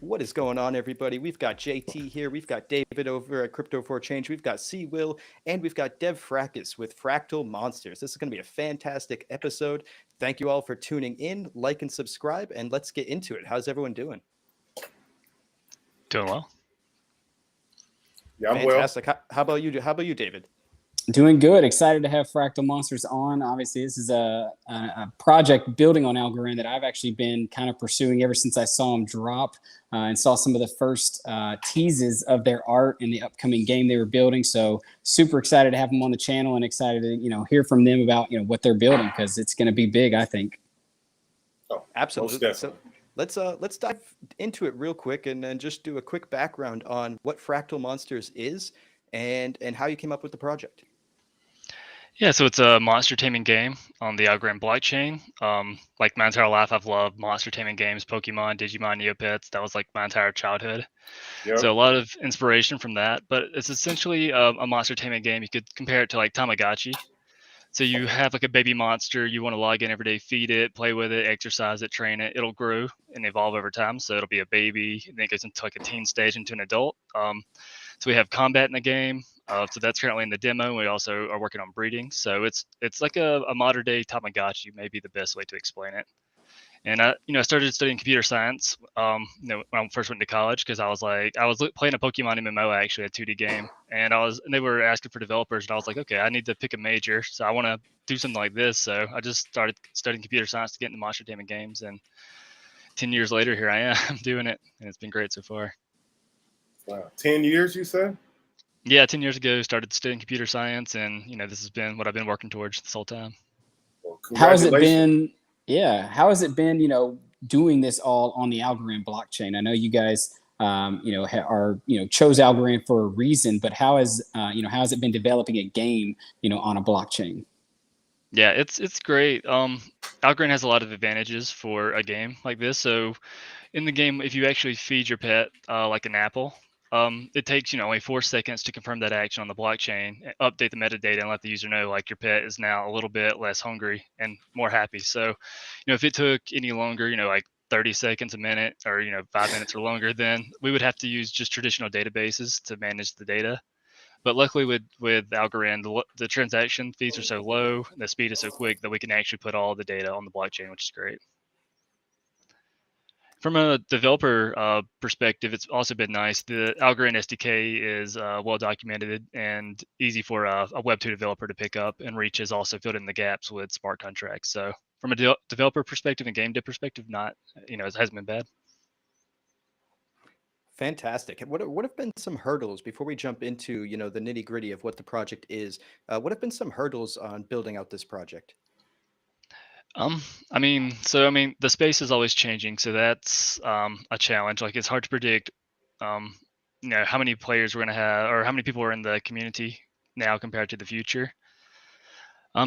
What is going on, everybody? We've got JT here. We've got David over at Crypto for Change. We've got C Will, and we've got Dev Frackus with Fracctal Monsters. This is going to be a fantastic episode. Thank you all for tuning in. Like and subscribe, and let's get into it. How's everyone doing? Doing well. Yeah, I'm well. Fantastic. How about you? How about you, David? Doing good. Excited to have Fracctal Monsters on. Obviously, this is a project building on Algorand that I've actually been kind of pursuing ever since I saw them drop and saw some of the first teases of their art in the upcoming game they were building. So super excited to have them on the channel and excited to hear from them about what they're building, because it's going to be big, I think. Oh, absolutely. So let's dive into it real quick and then just do a quick background on what Fracctal Monsters is and how you came up with the project. Yeah, so it's a monster taming game on the Algorand blockchain. Like my entire life, I've loved monster taming games, Pokemon, Digimon, Neopets. That was like my entire childhood. Yep. So a lot of inspiration from that. But it's essentially a monster taming game. You could compare it to like Tamagotchi. So you have like a baby monster. You want to log in every day, feed it, play with it, exercise it, train it. It'll grow and evolve over time. So it'll be a baby, and then it goes into like a teen stage into an adult. So we have combat in the game. So that's currently in the demo. We also are working on breeding. So it's like a modern day Tamagotchi, may be the best way to explain it. And I started studying computer science, when I first went to college, because I was playing a Pokemon MMO, actually, a 2D game, and they were asking for developers, and I was like, okay, I need to pick a major, so I want to do something like this. So I just started studying computer science to get into monster taming games, and 10 years later, here I am doing it, and it's been great so far. Wow, 10 years, you said? Yeah, 10 years ago, started studying computer science, and this has been what I've been working towards this whole time. Well, how has it been? Yeah, how has it been? Doing this all on the Algorand blockchain. I know you guys, chose Algorand for a reason, but how has it been developing a game, on a blockchain? Yeah, it's great. Algorand has a lot of advantages for a game like this. So in the game, if you actually feed your pet like an apple, it takes only 4 seconds to confirm that action on the blockchain, update the metadata, and let the user know like your pet is now a little bit less hungry and more happy. So, if it took any longer, like 30 seconds, a minute, or 5 minutes or longer, then we would have to use just traditional databases to manage the data. But luckily with Algorand, the transaction fees are so low, and the speed is so quick that we can actually put all the data on the blockchain, which is great. From a developer perspective, it's also been nice. The Algorand SDK is well documented and easy for a Web2 developer to pick up, and Reach has also filled in the gaps with smart contracts. So from a developer perspective and game dev perspective, it hasn't been bad. Fantastic. What have been some hurdles before we jump into the nitty gritty of what the project is? What have been some hurdles on building out this project? The space is always changing, so that's a challenge. Like, it's hard to predict, how many players we're gonna have or how many people are in the community now compared to the future.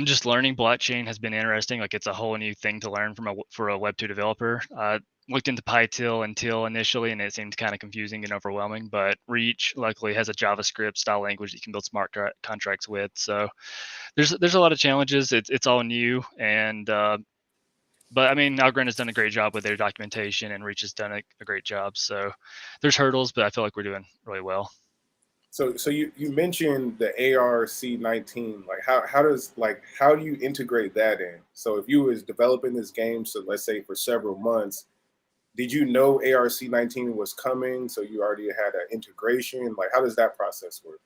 Just learning blockchain has been interesting. Like, it's a whole new thing to learn for a Web2 developer. Looked into PyTil and Til initially, and it seemed kind of confusing and overwhelming. But Reach luckily has a JavaScript style language that you can build smart contracts with. So there's a lot of challenges. It's all new, and but Algorand has done a great job with their documentation, and Reach has done a great job. So there's hurdles, but I feel like we're doing really well. So you mentioned the ARC19. Like how do you integrate that in? So if you was developing this game, so let's say for several months, did you know ARC19 was coming? So you already had an integration. Like, how does that process work?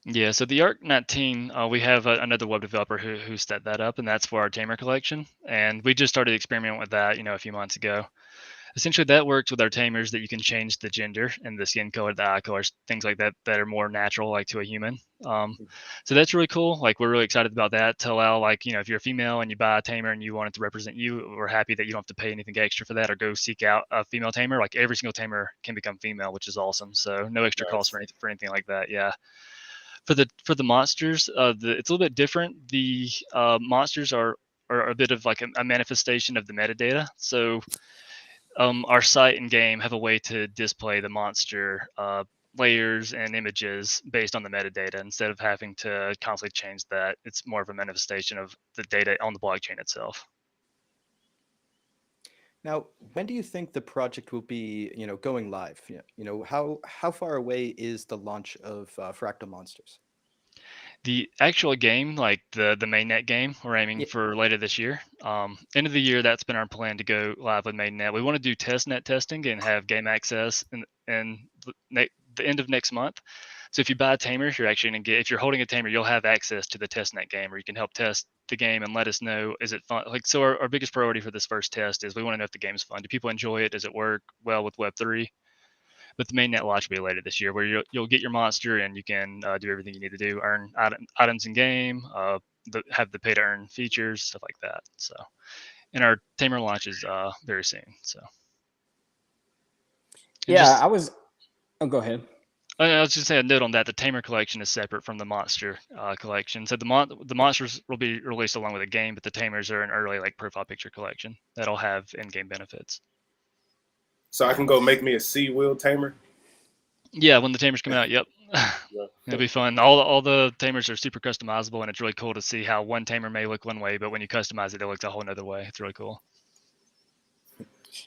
Yeah, so the ARC19, we have another web developer who set that up, and that's for our tamer collection. And we just started experimenting with that, a few months ago. Essentially, that works with our tamers, that you can change the gender and the skin color, the eye colors, things like that are more natural, like to a human. So that's really cool. Like, we're really excited about that to allow, like, if you're a female and you buy a tamer and you want it to represent you, we're happy that you don't have to pay anything extra for that or go seek out a female tamer. Like, every single tamer can become female, which is awesome. So no extra cost for anything like that. Yeah. For the monsters, it's a little bit different. The monsters are a bit of like a manifestation of the metadata. So our site and game have a way to display the monster layers and images based on the metadata instead of having to constantly change that. It's more of a manifestation of the data on the blockchain itself. Now, when do you think the project will be, going live? How far away is the launch of Fractal Monsters? The actual game, like the mainnet game, we're aiming Yeah. for later this year. End of the year, that's been our plan to go live with mainnet. We want to do testnet testing and have game access in the end of next month. So if you buy a tamer, you're actually going to get, if you're holding a tamer, you'll have access to the testnet game where you can help test the game and let us know, is it fun? Like, so our biggest priority for this first test is we want to know if the game's fun. Do people enjoy it? Does it work well with Web3? But the mainnet launch will be later this year, where you'll get your monster and you can do everything you need to do, earn items in game, have the pay to earn features, stuff like that. So, and our tamer launch is very soon. So, and Yeah, just I was. Oh, go ahead. I was just saying a note on that. The tamer collection is separate from the monster collection. So the monsters will be released along with the game, but the tamers are an early like profile picture collection that'll have in-game benefits. So I can go make me a Sea Wheel tamer. Yeah, when the tamers come out, yep. Yeah. It'll be fun. All the tamers are super customizable, and it's really cool to see how one tamer may look one way, but when you customize it, it looks a whole nother way. It's really cool.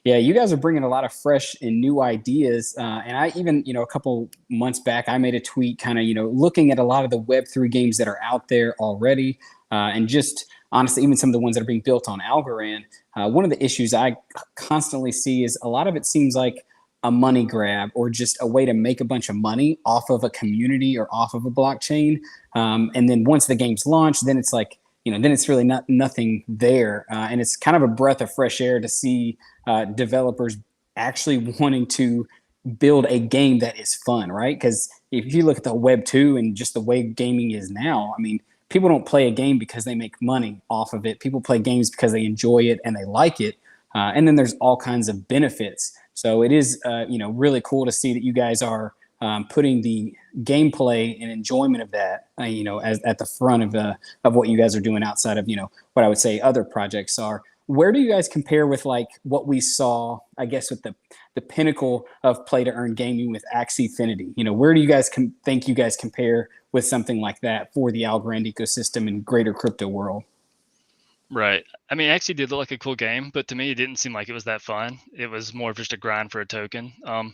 Yeah, you guys are bringing a lot of fresh and new ideas. And I even, a couple months back, I made a tweet kind of, looking at a lot of the Web3 games that are out there already. And just honestly, even some of the ones that are being built on Algorand. One of the issues I constantly see is a lot of it seems like a money grab or just a way to make a bunch of money off of a community or off of a blockchain. And then once the game's launched, then it's like, then it's really nothing there. And it's kind of a breath of fresh air to see developers actually wanting to build a game that is fun, right? Because if you look at the Web 2 and just the way gaming is now, I mean, people don't play a game because they make money off of it. People play games because they enjoy it and they like it. And then there's all kinds of benefits. So it is, really cool to see that you guys are putting the gameplay and enjoyment of that, as at the front of what you guys are doing outside of, what I would say other projects are. Where do you guys compare with like what we saw, I guess, with the pinnacle of play to earn gaming with Axiefinity? Where do you guys think you guys compare with something like that for the Algorand ecosystem and greater crypto world? Right. I mean, Axie did look like a cool game, but to me, it didn't seem like it was that fun. It was more of just a grind for a token. And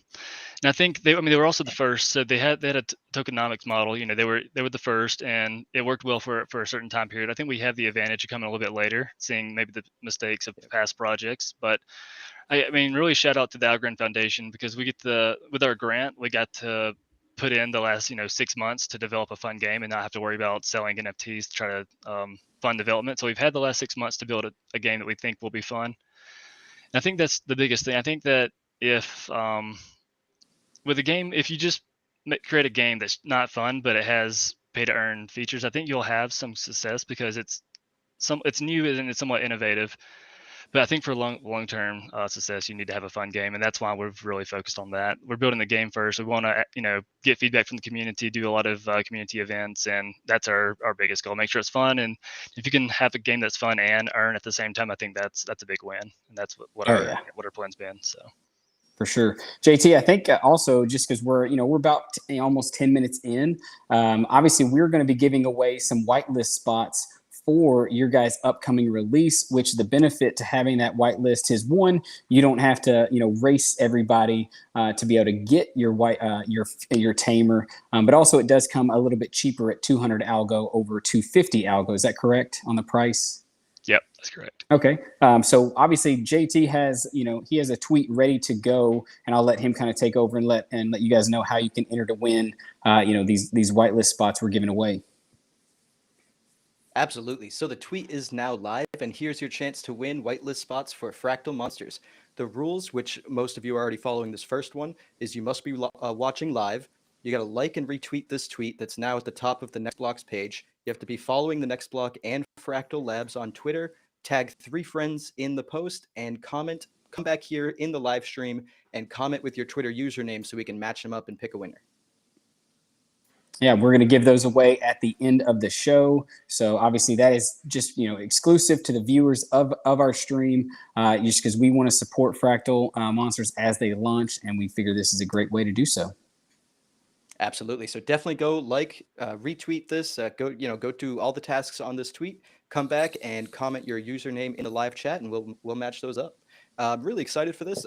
I think they were also the first. So they had a tokenomics model. They were the first, and it worked well for a certain time period. I think we have the advantage of coming a little bit later, seeing maybe the mistakes of past projects. But I mean, really shout out to the Algorand Foundation because we get with our grant, we got to put in the last 6 months to develop a fun game and not have to worry about selling NFTs to try to fund development. So we've had the last 6 months to build a game that we think will be fun. And I think that's the biggest thing. I think that if with a game, if you just create a game that's not fun but it has pay to earn features, I think you'll have some success because it's new and it's somewhat innovative. But I think for long term success, you need to have a fun game, and that's why we're really focused on that. We're building the game first. We want to get feedback from the community, do a lot of community events, and that's our biggest goal. Make sure it's fun, and if you can have a game that's fun and earn at the same time, I think that's a big win, and that's what our plan's been. So. For sure. JT, I think also just because we're about almost 10 minutes in, obviously we're going to be giving away some whitelist spots for your guys' upcoming release, which the benefit to having that whitelist is one, you don't have to, race everybody to be able to get your your tamer, but also it does come a little bit cheaper at 200 algo over 250 algo. Is that correct on the price? Yep, that's correct. Okay. So obviously JT has, he has a tweet ready to go, and I'll let him kind of take over and let you guys know how you can enter to win, these whitelist spots we're giving away. Absolutely. So the tweet is now live, and here's your chance to win whitelist spots for Fractal Monsters. The rules, which most of you are already following this first one, is you must be watching live. You got to like and retweet this tweet that's now at the top of the Next Block's page. You have to be following the Next Block and Fractal Labs on Twitter, tag 3 friends in the post, and comment. Come back here in the live stream and comment with your Twitter username so we can match them up and pick a winner. Yeah, we're going to give those away at the end of the show. So obviously that is just, exclusive to the viewers of our stream, just because we want to support Fractal Monsters as they launch, and we figure this is a great way to do so. Absolutely. So definitely go retweet this, go do all the tasks on this tweet, come back and comment your username in the live chat, and we'll match those up. I'm really excited for this.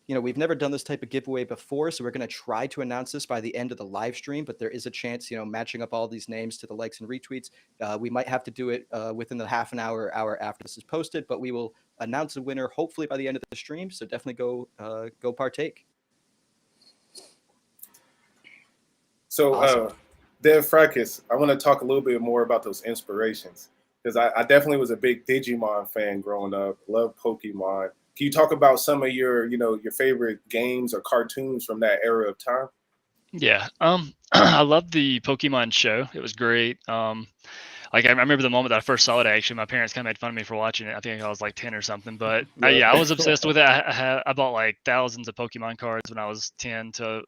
We've never done this type of giveaway before, so we're going to try to announce this by the end of the live stream, but there is a chance, matching up all these names to the likes and retweets, we might have to do it within the half an hour after this is posted, but we will announce a winner hopefully by the end of the stream, so definitely go partake. So, Awesome. Dev Fractal, I want to talk a little bit more about those inspirations, because I definitely was a big Digimon fan growing up, loved Pokemon. Can you talk about some of your favorite games or cartoons from that era of time? Yeah. I love the Pokemon show. It was great. Like I remember the moment that I first saw it. Actually, my parents kind of made fun of me for watching it. I think I was like 10 or something. But I was obsessed with it. I bought like thousands of Pokemon cards when I was 10 to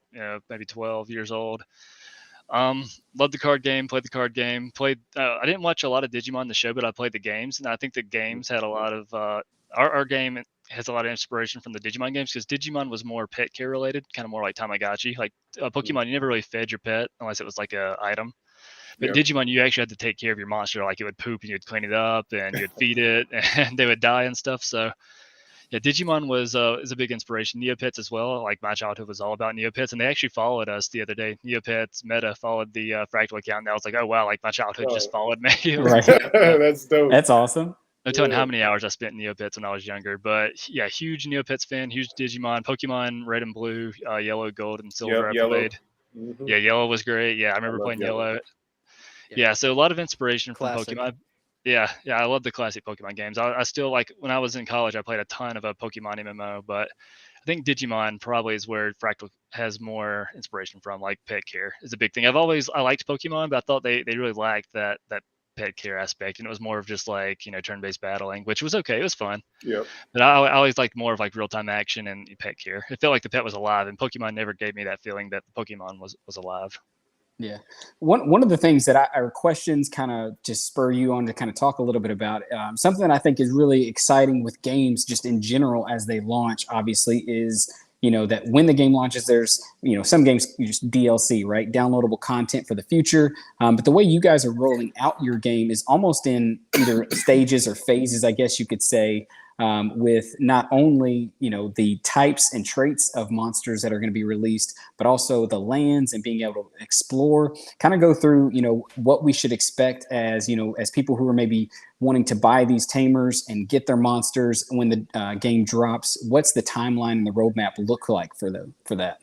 maybe 12 years old. Loved the card game. Played the card game. I didn't watch a lot of Digimon the show, but I played the games, and I think the games had a lot of our game has a lot of inspiration from the Digimon games, because Digimon was more pet care related, kind of more like Tamagotchi. Like Pokemon, you never really fed your pet unless it was like a item. But Digimon, you actually had to take care of your monster. Like it would poop and you'd clean it up and you'd feed it and they would die and stuff. So yeah, Digimon is a big inspiration. Neopets as well. Like my childhood was all about Neopets, and they actually followed us the other day. Neopets Meta followed the Fracctal account, and I was like, oh wow, like my childhood just followed me. Right. That's dope. That's awesome. No telling how many hours I spent in Neopets when I was younger. But yeah, huge Neopets fan, huge Digimon, Pokemon Red and Blue, Yellow, Gold, and Silver. I played. Mm-hmm. Yeah, Yellow was great. Yeah, I remember playing Yellow. Yeah, so a lot of inspiration from Classic. Pokemon. Yeah, I love the classic Pokemon games. I still like, when I was in college, I played a ton of a Pokemon MMO, but I think Digimon probably is where Fractal has more inspiration from. Like pet care is a big thing. I liked Pokemon, but I thought they really lacked that pet care aspect, and it was more of just like turn-based battling, which was okay. It was fun. Yeah. But I always liked more of like real-time action and pet care. It felt like the pet was alive, and Pokemon never gave me that feeling that the Pokemon was alive. Yeah. One of the things that our questions kind of just spur you on to kind of talk a little bit about, something that I think is really exciting with games just in general as they launch, obviously, is, that when the game launches, there's, some games just DLC, right? Downloadable content for the future. But the way you guys are rolling out your game is almost in either stages or phases, I guess you could say, with not only the types and traits of monsters that are going to be released, but also the lands and being able to explore. Kind of go through what we should expect as as people who are maybe wanting to buy these tamers and get their monsters when the game drops. What's the timeline and the roadmap look like for that?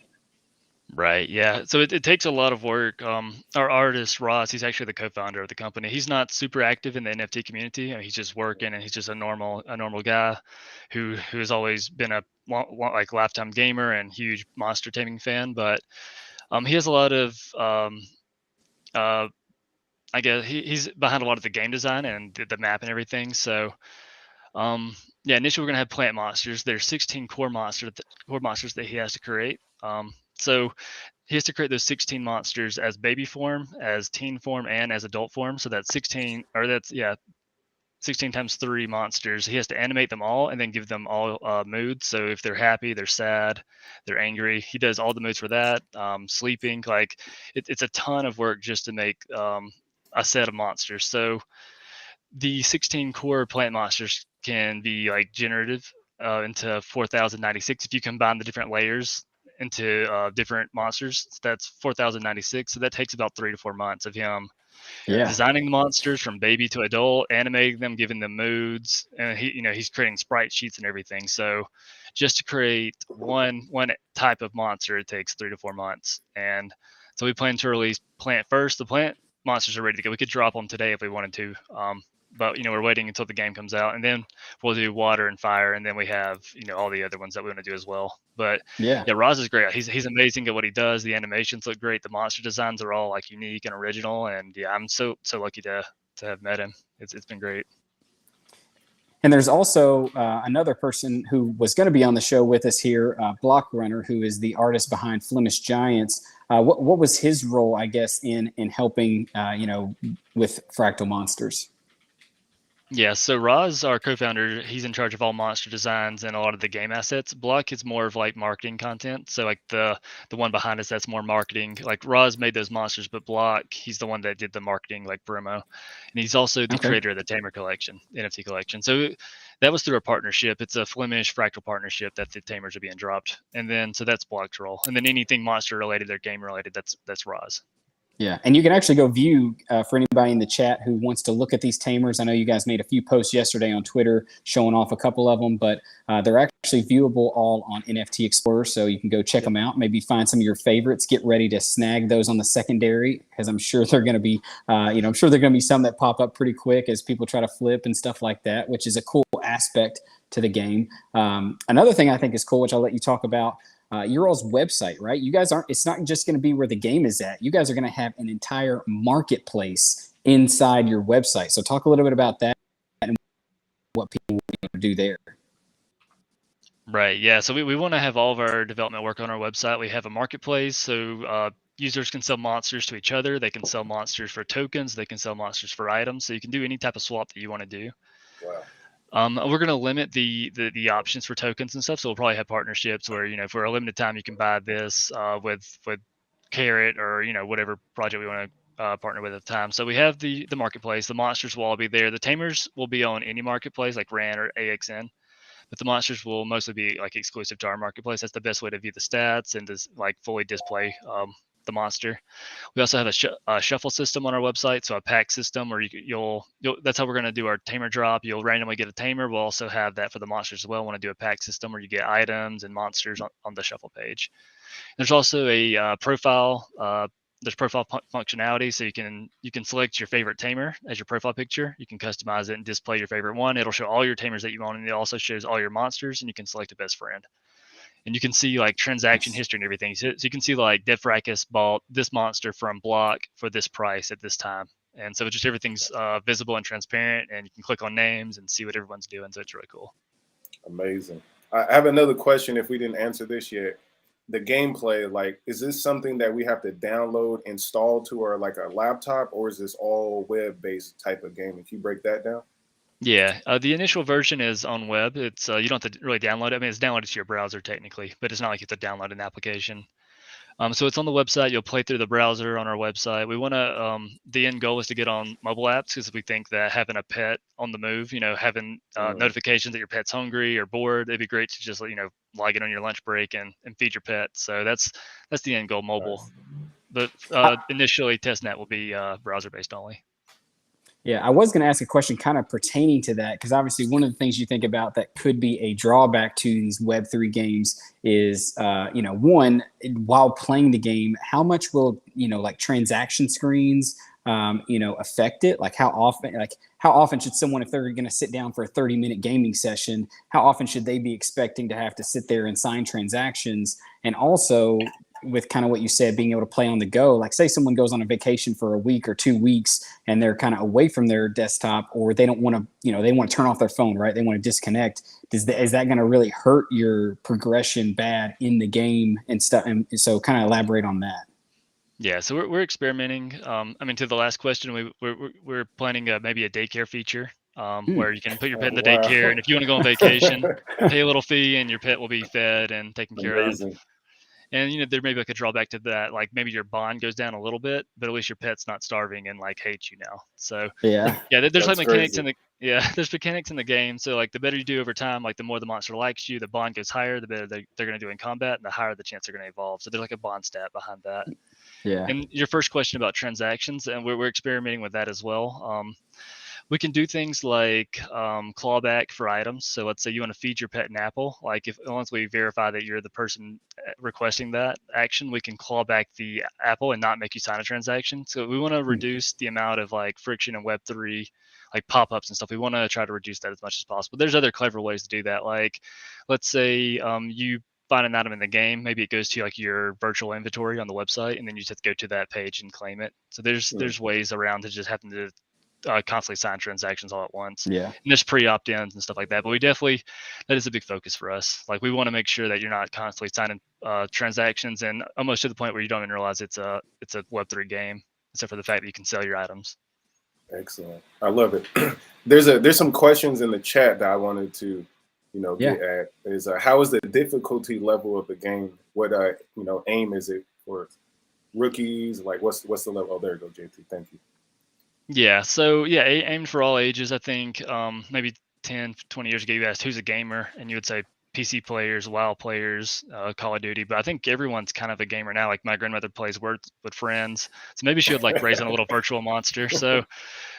Right. Yeah. So it takes a lot of work. Our artist Ross, he's actually the co-founder of the company. He's not super active in the NFT community. He's just working, and he's just a normal guy who has always been a like lifetime gamer and huge monster taming fan. But he has a lot of I guess he's behind a lot of the game design and the map and everything. So initially we're gonna have plant monsters. There's 16 core monsters that he has to create. So he has to create those 16 monsters as baby form, as teen form, and as adult form. So that's 16 times 3 monsters. He has to animate them all and then give them all moods. So if they're happy, they're sad, they're angry. He does all the moods for that. Sleeping, like it's a ton of work just to make a set of monsters. So the 16 core plant monsters can be like generative into 4096 if you combine the different layers into different monsters. So that's 4096. So that takes about 3 to 4 months of him designing the monsters from baby to adult, animating them, giving them moods, and he's creating sprite sheets and everything. So just to create one type of monster, it takes 3 to 4 months. And so we plan to release plant first. The plant monsters are ready to go. We could drop them today if we wanted to. But we're waiting until the game comes out, and then we'll do water and fire, and then we have all the other ones that we want to do as well. But yeah, Roz is great. He's amazing at what he does. The animations look great. The monster designs are all like unique and original, and yeah, I'm so lucky to have met him. It's been great. And there's also another person who was going to be on the show with us here, Block Runner, who is the artist behind Flemish Giants. What was his role, I guess, in helping with Fracctal Monsters? Yeah, so Roz, our co-founder, he's in charge of all monster designs and a lot of the game assets. Block is more of like marketing content. So like the one behind us, that's more marketing. Like Roz made those monsters, but Block, he's the one that did the marketing, like promo. And he's also the creator of the Tamer collection, NFT collection. So That was through a partnership. It's a Flemish Fractal partnership that the tamers are being dropped. And then, so that's Blocktroll. And then anything monster related or game related, that's Roz. Yeah, and you can actually go view for anybody in the chat who wants to look at these tamers. I know you guys made a few posts yesterday on Twitter showing off a couple of them, but they're actually viewable all on NFT Explorer, so you can go check them out. Maybe find some of your favorites. Get ready to snag those on the secondary, because I'm sure they're going to be, I'm sure they're going to be some that pop up pretty quick as people try to flip and stuff like that, which is a cool aspect to the game. Another thing I think is cool, which I'll let you talk about. Your all's website, right? You guys aren't, it's not just going to be where the game is at. You guys are going to have an entire marketplace inside your website. So talk a little bit about that and what people will be able to do there. Right. Yeah. So we want to have all of our development work on our website. We have a marketplace. So users can sell monsters to each other. They can sell monsters for tokens. They can sell monsters for items. So you can do any type of swap that you want to do. Wow. We're going to limit the options for tokens and stuff. So we'll probably have partnerships where, for a limited time, you can buy this with Carrot or, whatever project we want to partner with at the time. So we have the marketplace. The monsters will all be there. The tamers will be on any marketplace like RAN or AXN, but the monsters will mostly be like exclusive to our marketplace. That's the best way to view the stats and to like fully display the monster. We also have a shuffle system on our website, so a pack system where you'll that's how we're going to do our tamer drop. You'll randomly get a tamer. We'll also have that for the monsters as well. We want to do a pack system where you get items and monsters on the shuffle page. There's also a profile. There's profile functionality, so you can select your favorite tamer as your profile picture. You can customize it and display your favorite one. It'll show all your tamers that you own, and it also shows all your monsters, and you can select a best friend. And you can see like transaction history and everything. So you can see like Dev Fracus bought this monster from Block for this price at this time. And so just everything's visible and transparent, and you can click on names and see what everyone's doing. So it's really cool. Amazing. I have another question if we didn't answer this yet. The gameplay, like, is this something that we have to download, install to our like a laptop, or is this all web-based type of game? If you break that down. Yeah, the initial version is on web. It's you don't have to really download it. I mean, it's downloaded to your browser technically, but it's not like you have to download an application. So it's on the website. You'll play through the browser on our website. We want to, the end goal is to get on mobile apps, because we think that having a pet on the move, having notifications that your pet's hungry or bored, it'd be great to just, log in on your lunch break and feed your pet. So that's the end goal, mobile. But initially, testnet will be browser based only. Yeah, I was going to ask a question kind of pertaining to that, because obviously one of the things you think about that could be a drawback to these Web3 games is, one, while playing the game, how much will, like transaction screens, affect it? Like how often should someone, if they're going to sit down for a 30-minute gaming session, how often should they be expecting to have to sit there and sign transactions? And also, with kind of what you said, being able to play on the go, like say someone goes on a vacation for a week or 2 weeks and they're kind of away from their desktop, or they don't want to, they want to turn off their phone, right? They want to disconnect. Is that going to really hurt your progression bad in the game and stuff? And so kind of elaborate on that. Yeah, so we're experimenting. To the last question, we're planning maybe a daycare feature where you can put your pet in the daycare, and if you want to go on vacation, pay a little fee, and your pet will be fed and taken care of. And there may be like a drawback to that, like maybe your bond goes down a little bit, but at least your pet's not starving and like hates you now. So yeah, there's like mechanics in the there's mechanics in the game. So like the better you do over time, like the more the monster likes you, the bond goes higher, the better they're going to do in combat, and the higher the chance they're going to evolve. So there's like a bond stat behind that. Yeah. And your first question about transactions, and we're experimenting with that as well. We can do things like clawback for items. So let's say you want to feed your pet an apple. Like once we verify that you're the person requesting that action, we can claw back the apple and not make you sign a transaction. So we want to reduce the amount of like friction in Web3, like pop-ups and stuff. We want to try to reduce that as much as possible. There's other clever ways to do that. Like let's say you find an item in the game, maybe it goes to like your virtual inventory on the website, and then you just have to go to that page and claim it. So there's ways around to just having to constantly sign transactions all at once. Yeah. And there's pre-opt-ins and stuff like that. But we definitely, that is a big focus for us. Like we want to make sure that you're not constantly signing transactions, and almost to the point where you don't even realize it's a Web3 game, except for the fact that you can sell your items. Excellent. I love it. There's some questions in the chat that I wanted to, get at. Is how is the difficulty level of the game? What aim is it for rookies? Like what's the level? Oh, there you go, JT. Thank you. Yeah, so aimed for all ages. I think maybe 10, 20 years ago, you asked who's a gamer, and you would say PC players, WoW players, Call of Duty. But I think everyone's kind of a gamer now. Like my grandmother plays Word with friends, so maybe she would like raising a little virtual monster. So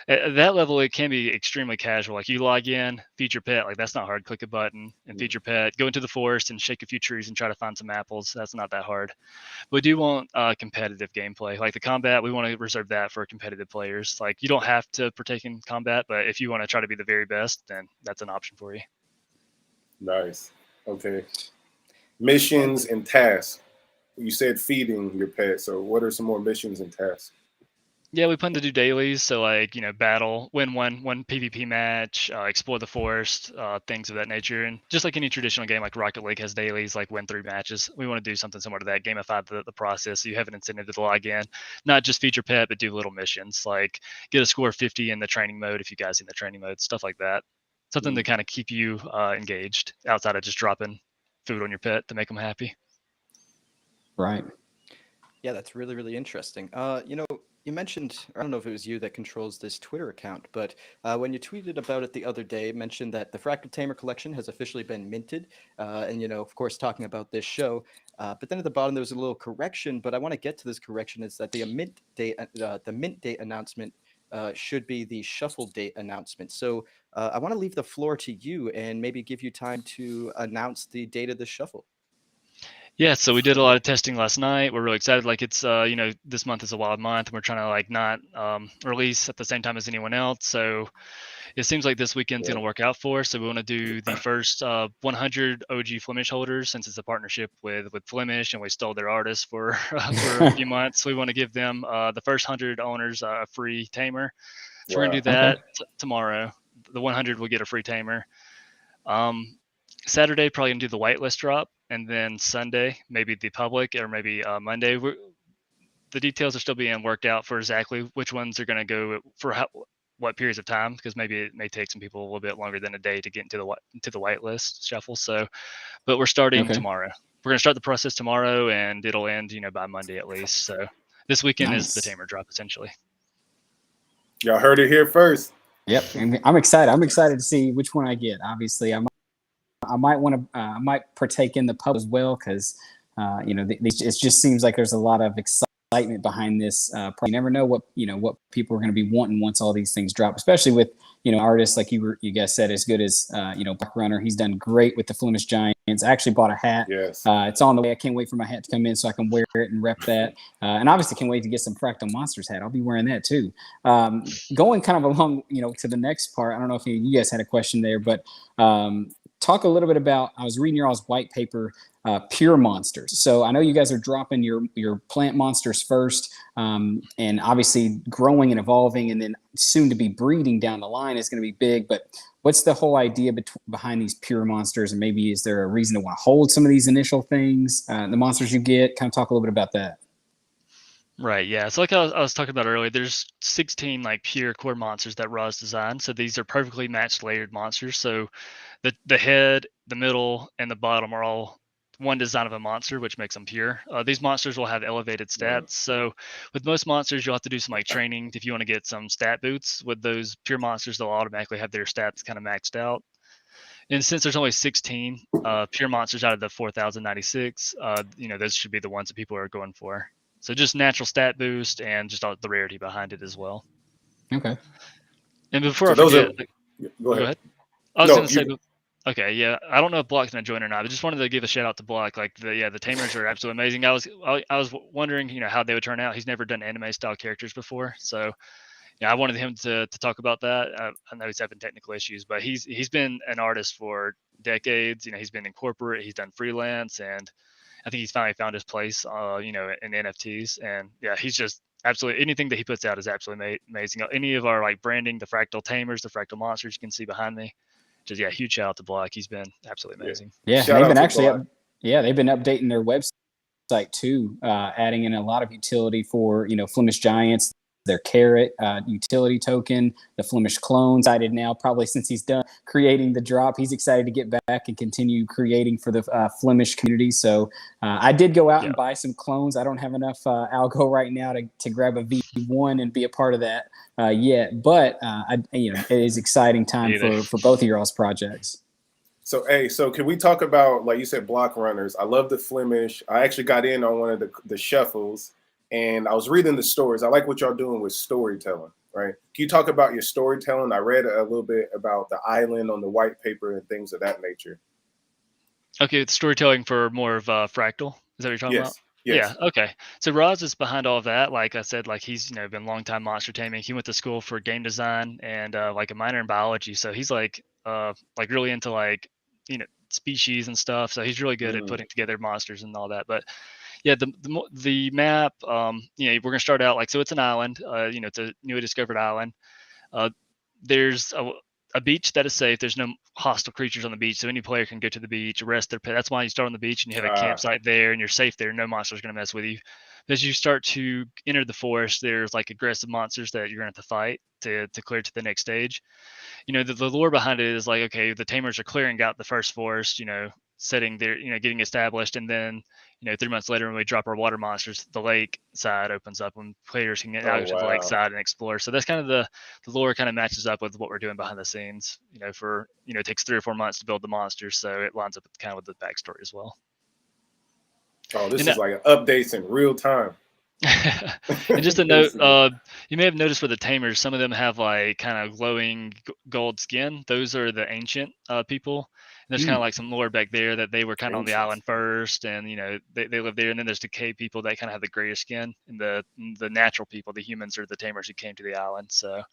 at that level, it can be extremely casual. Like you log in, feed your pet. Like that's not hard. Click a button and feed your pet. Go into the forest and shake a few trees and try to find some apples. That's not that hard. But we do want competitive gameplay. Like the combat, we want to reserve that for competitive players. Like you don't have to partake in combat, but if you want to try to be the very best, then that's an option for you. Nice. Okay. Missions and tasks. You said feeding your pet. So what are some more missions and tasks? Yeah, we plan to do dailies. So like, battle, win one PvP match, explore the forest, things of that nature. And just like any traditional game, like Rocket League has dailies, like win 3 matches. We want to do something similar to that, gamify the process. So you have an incentive to log in, not just feed your pet, but do little missions, like get a score of 50 in the training mode. If you guys in the training mode, stuff like that. Something to kind of keep you engaged outside of just dropping food on your pet to make them happy. Right. Yeah, that's really, really interesting. You mentioned, I don't know if it was you that controls this Twitter account, but when you tweeted about it the other day, mentioned that the Fractal Tamer collection has officially been minted, and of course, talking about this show. But then at the bottom there was a little correction, but I want to get to this correction. Is that the mint date announcement should be the shuffle date announcement. So I want to leave the floor to you and maybe give you time to announce the date of the shuffle. Yeah, so we did a lot of testing last night. We're really excited. Like it's, this month is a wild month, and we're trying to like not release at the same time as anyone else. So it seems like this weekend's going to work out for us. So we want to do the first 100 OG Flemish holders, since it's a partnership with Flemish, and we stole their artists for a few months. We want to give them the first 100 owners a free tamer. So we're going to do that tomorrow. The 100 will get a free tamer. Saturday, probably gonna do the whitelist drop, and then Sunday, maybe the public, or maybe Monday. The details are still being worked out for exactly which ones are gonna go for what periods of time, because maybe it may take some people a little bit longer than a day to get into the whitelist shuffle. So, but we're starting tomorrow. We're gonna start the process tomorrow, and it'll end, by Monday at least. So this weekend is the tamer drop essentially. Y'all heard it here first. Yep, and I'm excited. I'm excited to see which one I get. Obviously, I might partake in the pub as well, because it just seems like there's a lot of excitement behind this. You never know what people are going to be wanting once all these things drop, especially with artists like you guys said, as good as Black Runner. He's done great with the Flemish Giants. I actually bought a hat. Yes. It's on the way. I can't wait for my hat to come in so I can wear it and rep that. And obviously can't wait to get some Fractal Monsters hat. I'll be wearing that too. Going kind of along, to the next part. I don't know if you guys had a question there, but talk a little bit about, I was reading your all's white paper, pure monsters. So I know you guys are dropping your plant monsters first, and obviously growing and evolving, and then soon to be breeding down the line is going to be big. But what's the whole idea behind these pure monsters? And maybe is there a reason to want to hold some of these initial things, the monsters you get? Kind of talk a little bit about that. Right, yeah. So like I was talking about earlier, there's 16 like pure core monsters that Ra's designed. So these are perfectly matched layered monsters. So the head, the middle, and the bottom are all one design of a monster, which makes them pure. These monsters will have elevated stats. So with most monsters, you'll have to do some like training if you want to get some stat boots. With those pure monsters, they'll automatically have their stats kind of maxed out. And since there's only 16 pure monsters out of the 4,096, those should be the ones that people are going for. So just natural stat boost and just the rarity behind it as well. Okay. And before I forget, go ahead. I was going to say, okay, yeah, I don't know if Block's going to join or not. I just wanted to give a shout out to Block. Like the tamers are absolutely amazing. I was wondering, how they would turn out. He's never done anime style characters before, so I wanted him to talk about that. I know he's having technical issues, but he's been an artist for decades. He's been in corporate, he's done freelance, and I think he's finally found his place, in NFTs. And yeah, he's just absolutely, anything that he puts out is absolutely amazing. Any of our like branding, the Fractal Tamers, the Fractal Monsters, you can see behind me. Just huge shout out to Block. He's been absolutely amazing. Yeah, they've been they've been updating their website too, adding in a lot of utility for Flemish Giants. their carrot utility token, the Flemish clones. Excited now, probably since he's done creating the drop, he's excited to get back and continue creating for the Flemish community. So I did go out and buy some clones. I don't have enough algo right now to grab a V1 and be a part of that yet, but it is exciting time for both of y'all's projects. So, hey, so can we talk about, like you said, block runners? I love the Flemish. I actually got in on one of the shuffles, and I was reading the stories. I like what y'all doing with storytelling, right? Can you talk about your storytelling? I read a little bit about the island on the white paper and things of that nature. Okay, it's storytelling for more of Fracctal. Is that what you're talking about? Yes. Yeah. Okay. So Roz is behind all of that. Like I said, like he's been long time monster taming. He went to school for game design and like a minor in biology. So he's like really into like species and stuff. So he's really good at putting together monsters and all that. But yeah, the map, we're gonna start out like, so it's an island. It's a newly discovered island. There's a beach that is safe. There's no hostile creatures on the beach, so any player can go to the beach, rest their pet. That's why you start on the beach and you have a campsite there, and you're safe there. No monster's going to mess with you. But as you start to enter the forest, there's like aggressive monsters that you're going to have to fight to clear to the next stage. The lore behind it is like, okay, the tamers are clearing out the first forest, setting their, getting established, and then 3 months later when we drop our water monsters, the lake side opens up and players can get out to the lake side and explore. So that's kind of the lore kind of matches up with what we're doing behind the scenes. It takes 3 or 4 months to build the monsters, so it lines up kind of with the backstory as well. Oh, this is like updates in real time. And just a note, you may have noticed for the tamers, some of them have like kind of glowing gold skin. Those are the ancient people. And there's kind of like some lore back there that they were kind of on the island first, and they live there. And then there's the cave people that kind of have the grayish skin, and the natural people, the humans, are the tamers who came to the island. So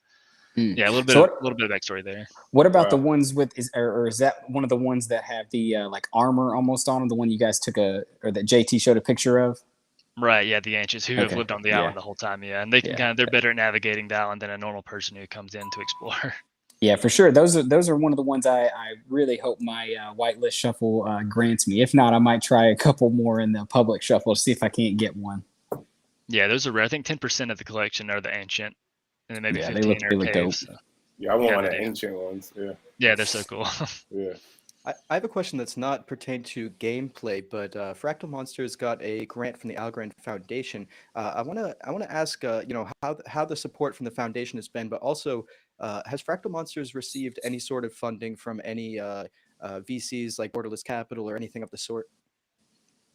yeah, a little bit of backstory there. What about the ones with is that one of the ones that have the like armor almost on them? The one you guys took or that JT showed a picture of? Right, yeah, the ancients who have lived on the island the whole time, and they can they're better at navigating the island than a normal person who comes in to explore. Yeah, for sure. Those are one of the ones I really hope my whitelist shuffle grants me. If not, I might try a couple more in the public shuffle to see if I can't get one. Yeah, those are rare. I think 10% of the collection are the ancient, and then maybe 15 they look dope. So. Yeah, I want one of the ancient ones. Yeah, they're so cool. Yeah. I have a question that's not pertained to gameplay, but Fracctal Monsters got a grant from the Algorand Foundation. I want to ask, how the support from the foundation has been, but also has Fracctal Monsters received any sort of funding from any VCs like Borderless Capital or anything of the sort?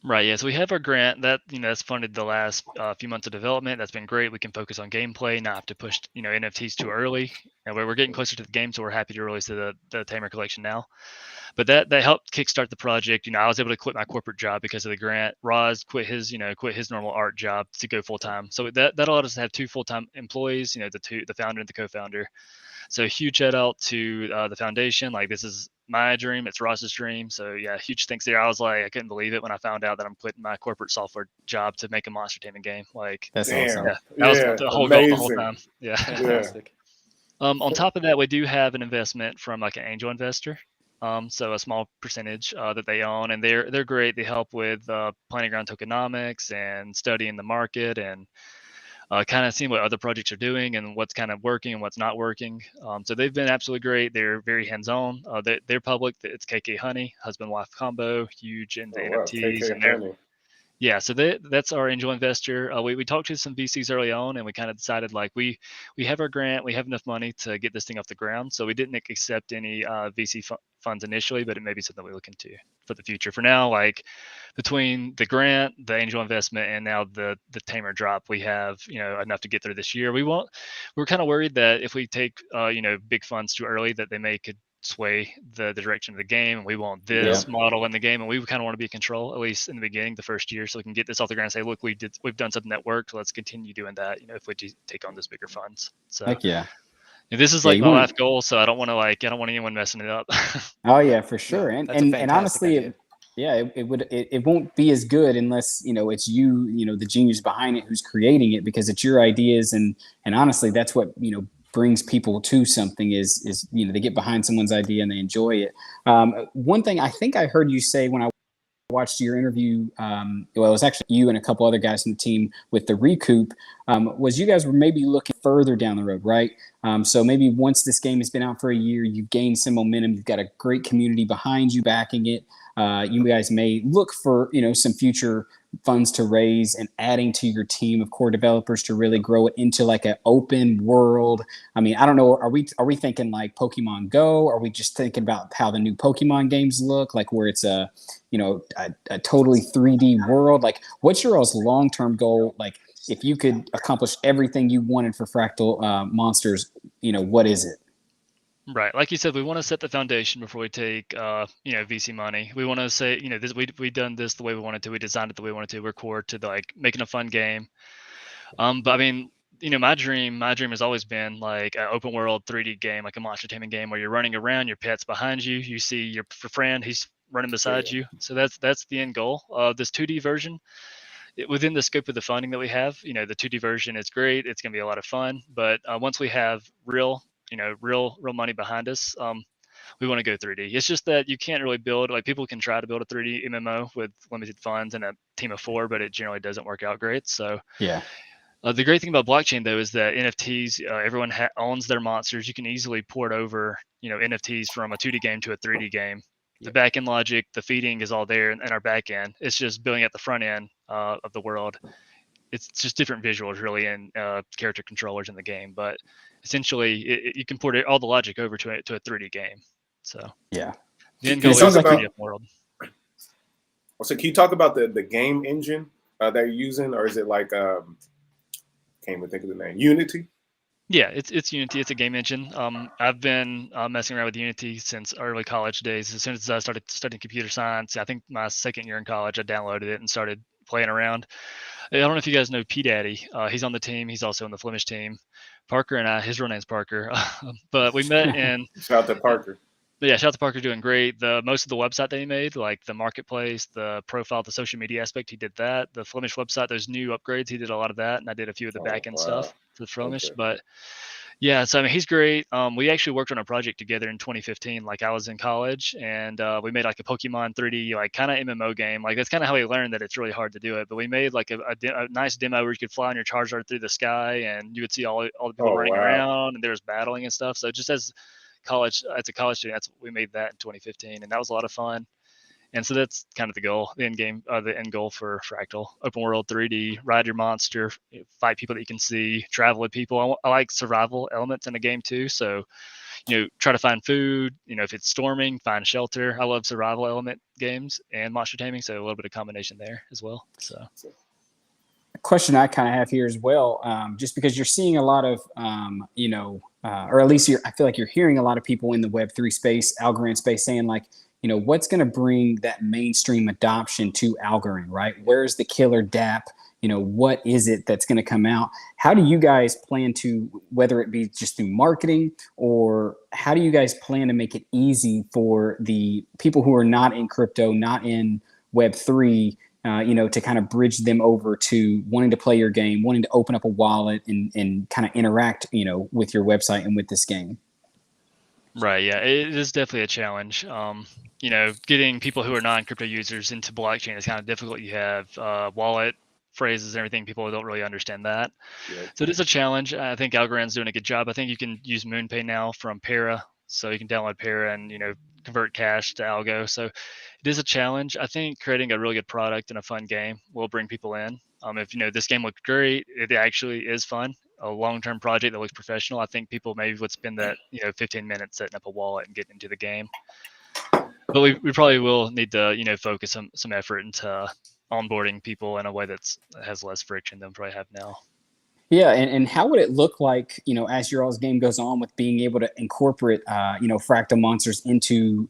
Right. Yeah. So we have our grant that that's funded the last few months of development. That's been great. We can focus on gameplay, not have to push NFTs too early. And we're getting closer to the game, so we're happy to release the Tamer collection now. But that helped kickstart the project. I was able to quit my corporate job because of the grant. Roz quit his normal art job to go full time. So that allowed us to have 2 full-time employees. The founder and the co-founder. So huge shout out to the foundation. Like, this is my dream. It's Roz's dream. So yeah, huge thanks there. I was like, I couldn't believe it when I found out that I'm quitting my corporate software job to make a monster taming game. Like, that's awesome. Yeah, that was the whole goal the whole time. Yeah. Fantastic. On top of that, we do have an investment from like an angel investor. So a small percentage that they own, and they're great. They help with planning around tokenomics and studying the market and kind of seeing what other projects are doing and what's kind of working and what's not working. So they've been absolutely great. They're very hands-on. They're public. It's KK Honey, husband-wife combo, huge into NFTs. And they're, yeah, so that's our angel investor. We talked to some VCs early on, and we kind of decided like we have our grant, we have enough money to get this thing off the ground. So we didn't accept any VC funds initially, but it may be something we look into for the future. For now, like between the grant, the angel investment, and now the Tamer drop, we have enough to get through this year. We're kind of worried that if we take big funds too early, that they could sway the direction of the game, and we want this model in the game, and we kind of want to be in control, at least in the beginning, the first year, so we can get this off the ground and say, look, we've done something that worked, let's continue doing that, if we take on those bigger funds. So heck yeah. This is like my life goal, so I don't want anyone messing it up. Oh yeah, for sure. Yeah, and honestly, it won't be as good unless it's you, the genius behind it, who's creating it, because it's your ideas, and honestly, that's what brings people to something is they get behind someone's idea and they enjoy it. One thing I think I heard you say when I watched your interview. Well, it was actually you and a couple other guys from the team with the Recoup. Was you guys were maybe looking further down the road, right? So maybe once this game has been out for a year, you've gained some momentum. You've got a great community behind you backing it. You guys may look for, some future funds to raise and adding to your team of core developers to really grow it into like an open world. I mean, I don't know. Are we thinking like Pokemon Go? Are we just thinking about how the new Pokemon games look, like where it's a totally 3D world? Like, what's your all's long-term goal? Like, if you could accomplish everything you wanted for Fractal Monsters, what is it? Right, like you said, we want to set the foundation before we take, VC money. We want to say, this we done this the way we wanted to. We designed it the way we wanted to. We're core to like making a fun game. But I mean, my dream has always been like an open world 3D game, like a monster taming game where you're running around, your pet's behind you, you see your friend, he's running beside you. So that's the end goal. This 2D version, within the scope of the funding that we have, the 2D version is great. It's going to be a lot of fun. But once we have real money behind us, we want to go 3D. It's just that you can't really build, like people can try to build a 3D MMO with limited funds and a team of 4, but it generally doesn't work out great. So yeah. The great thing about blockchain though is that NFTs, everyone owns their monsters. You can easily port over, NFTs from a 2D game to a 3D game. The backend logic, the feeding is all there in our backend. It's just building at the front end of the world. It's just different visuals really and character controllers in the game, but essentially you can port all the logic over to a 3D game. So yeah, the end goal is a 3D world. So can you talk about the game engine that you're using, or is it like can't even think of the name, Unity? Yeah, it's Unity. It's a game engine. I've been messing around with Unity since early college days. As soon as I started studying computer science, I think my second year in college, I downloaded it and started playing around. I don't know if you guys know P Daddy. He's on the team. He's also on the Flemish team. Parker and I, his real name's Parker, but we met in. Shout out to Parker. Yeah, shout out to Parker, doing great. Most of the website that he made, like the marketplace, the profile, the social media aspect, he did that. The Flemish website, those new upgrades, he did a lot of that, and I did a few of the back end stuff for Flemish. Okay. But yeah, so I mean, he's great. We actually worked on a project together in 2015. Like I was in college, and we made like a Pokemon 3D, like kind of MMO game. Like that's kind of how we learned that it's really hard to do it. But we made like a nice demo where you could fly on your Charizard through the sky, and you would see all the people running around, and there was battling and stuff. So just as a college student, we made that in 2015, and that was a lot of fun. And so that's kind of the goal, the end goal for Fractal. Open world 3D, ride your monster, fight people that you can see, travel with people. I like survival elements in a game too. So, try to find food, if it's storming, find shelter. I love survival element games and monster taming. So a little bit of combination there as well. So. Question I kind of have here as well, just because you're seeing a lot of, or at least I feel like you're hearing a lot of people in the Web3 space, Algorand space saying like, what's going to bring that mainstream adoption to Algorand, right? Where's the killer dApp? What is it that's going to come out? How do you guys plan to, whether it be just through marketing, or how do you guys plan to make it easy for the people who are not in crypto, not in Web3, to kind of bridge them over to wanting to play your game, wanting to open up a wallet and kind of interact, with your website and with this game? Right. Yeah, it is definitely a challenge. Getting people who are non-crypto users into blockchain is kind of difficult. You have wallet phrases and everything. People don't really understand that. Yeah. So it is a challenge. I think Algorand's doing a good job. I think you can use MoonPay now from Para. So you can download Para and, convert cash to Algo. So it is a challenge. I think creating a really good product and a fun game will bring people in. If, this game looked great, it actually is fun. A long-term project that looks professional, I think people maybe would spend that 15 minutes setting up a wallet and getting into the game. But we probably will need to focus some effort into onboarding people in a way that has less friction than we probably have now. Yeah, and how would it look like, as your all's game goes on, with being able to incorporate, Fractal Monsters into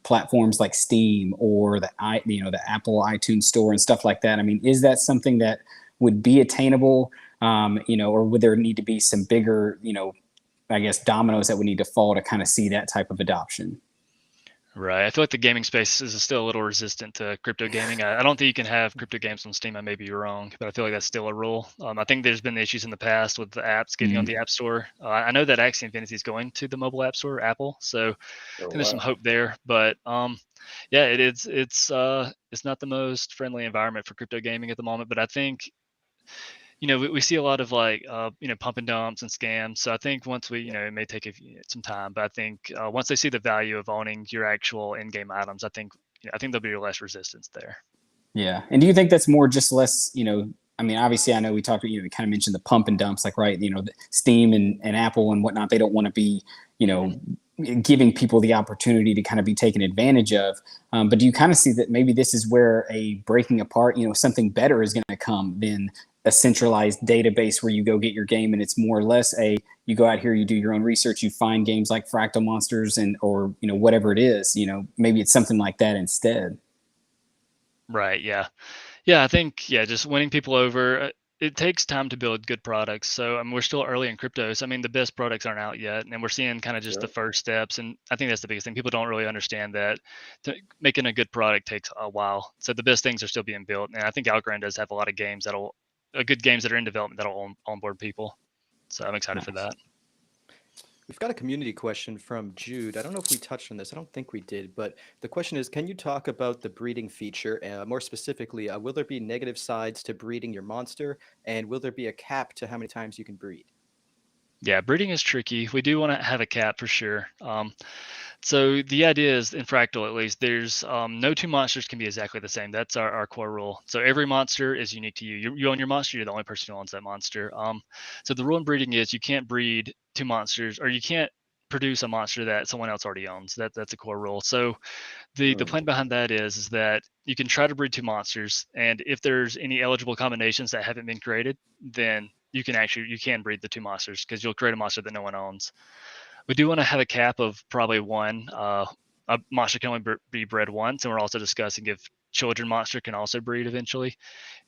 platforms like Steam or the Apple iTunes Store and stuff like that? I mean, is that something that would be attainable, or would there need to be some bigger, I guess, dominoes that would need to fall to kind of see that type of adoption? Right. I feel like the gaming space is still a little resistant to crypto gaming. I don't think you can have crypto games on Steam. I may be wrong, but I feel like that's still a rule. I think there's been issues in the past with the apps getting on the App Store. I know that Axie Infinity is going to the mobile App Store, Apple. So I think there's some hope there. But yeah, it's not the most friendly environment for crypto gaming at the moment. But I think we see a lot of like pump and dumps and scams. So I think once we it may take some time, but I think once they see the value of owning your actual in-game items, I think there'll be less resistance there. Yeah. And do you think that's more just less, I mean, obviously I know we talked, we kind of mentioned the pump and dumps, like, right, Steam and Apple and whatnot, they don't want to be, giving people the opportunity to kind of be taken advantage of. But do you kind of see that maybe this is where a breaking apart, something better is going to come than a centralized database where you go get your game, and it's more or less you go out here, you do your own research, you find games like Fracctal Monsters or whatever it is, maybe it's something like that instead. Right. Yeah. Yeah. I think, just winning people over, it takes time to build good products. So we're still early in crypto. So, I mean, the best products aren't out yet, and we're seeing kind of just the first steps. And I think that's the biggest thing. People don't really understand that making a good product takes a while. So the best things are still being built. And I think Algorand does have a lot of games good games that are in development that'll onboard people. So I'm excited for that. We've got a community question from Jude. I don't know if we touched on this. I don't think we did, but the question is, can you talk about the breeding feature? More specifically, will there be negative sides to breeding your monster? And will there be a cap to how many times you can breed? Yeah, breeding is tricky. We do want to have a cap for sure. So the idea is, in Fractal at least, there's no two monsters can be exactly the same. That's our core rule. So every monster is unique to you. You own your monster. You're the only person who owns that monster. So the rule in breeding is you can't breed two monsters, or you can't produce a monster that someone else already owns. That's a core rule. So the plan behind that is that you can try to breed two monsters, and if there's any eligible combinations that haven't been created, then you can breed the two monsters, because you'll create a monster that no one owns. We do want to have a cap of probably one. A monster can only be bred once, and we're also discussing if children monster can also breed eventually.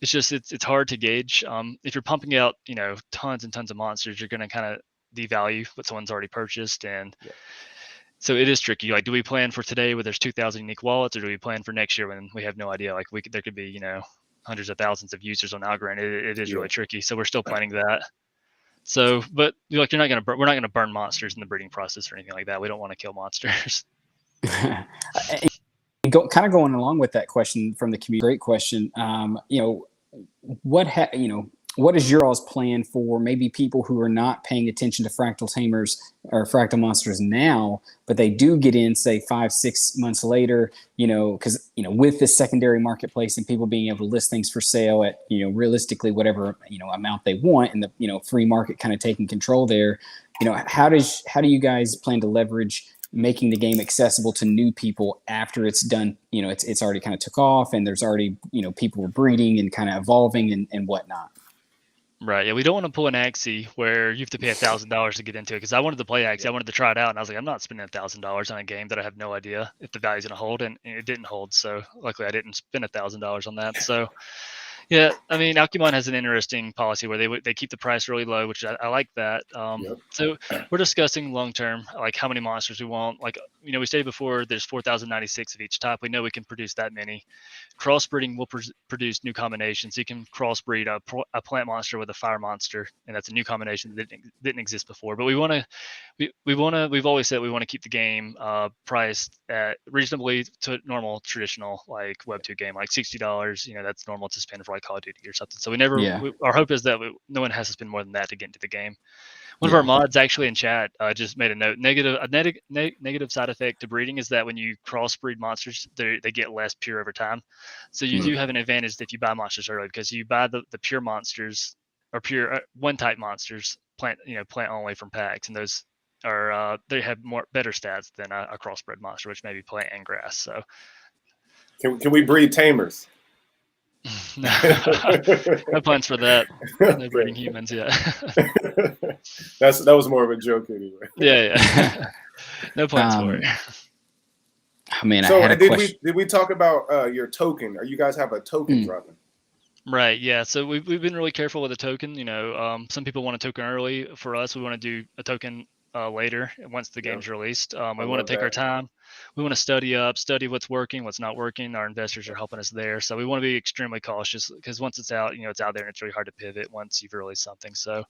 It's just it's hard to gauge. If you're pumping out tons and tons of monsters, you're going to kind of devalue what someone's already purchased, and so it is tricky. Like, do we plan for today where there's 2,000 unique wallets, or do we plan for next year when we have no idea? Like, there could be hundreds of thousands of users on Algorand. It is really tricky. So we're still planning that. So, but we're not going to burn monsters in the breeding process or anything like that. We don't want to kill monsters. Kind of going along with that question from the community, great question. What is your all's plan for maybe people who are not paying attention to Fractal Tamers or Fractal Monsters now, but they do get in, say 5-6 months later, because with this secondary marketplace and people being able to list things for sale at realistically whatever amount they want, and the free market kind of taking control there, how do you guys plan to leverage making the game accessible to new people after it's done? It's already kind of took off, and there's already people were breeding and kind of evolving and whatnot. Right. Yeah, we don't want to pull an Axie where you have to pay $1,000 to get into it. Because I wanted to play Axie, I wanted to try it out, and I was like, I'm not spending $1,000 on a game that I have no idea if the value's going to hold, and it didn't hold. So luckily, I didn't spend $1,000 on that. So yeah, I mean, Alchemon has an interesting policy where they keep the price really low, which I like that. So we're discussing long term, like how many monsters we want. Like we stated before, there's 4,096 of each type. We know we can produce that many. Crossbreeding will produce new combinations. You can crossbreed a plant monster with a fire monster, and that's a new combination that didn't exist before. But we've always said we want to keep the game priced at reasonably to normal traditional like Web 2 game, like $60. That's normal to spend for like Call of Duty or something. So our hope is that no one has to spend more than that to get into the game. One of our mods actually in chat just made a note. Negative side effect to breeding is that when you crossbreed monsters, they get less pure over time. So you do have an advantage if you buy monsters early, because you buy the pure monsters or pure one type monsters, plant only from packs, and those are they have better stats than a crossbred monster, which may be plant and grass. So can we breed tamers? No, no plans for that. No breeding humans yet. That was more of a joke anyway. Yeah. No plans for it. I mean, so I had a question. Did we talk about your token? Or you guys have a token dropping? Right. Yeah. So we've been really careful with the token. Some people want a token early. For us, we want to do a token later once the game's released. We I want love to take our that. time. We want to study what's working, what's not working. Our investors are helping us there, so we want to be extremely cautious because once it's out, it's out there and it's really hard to pivot once you've released something. So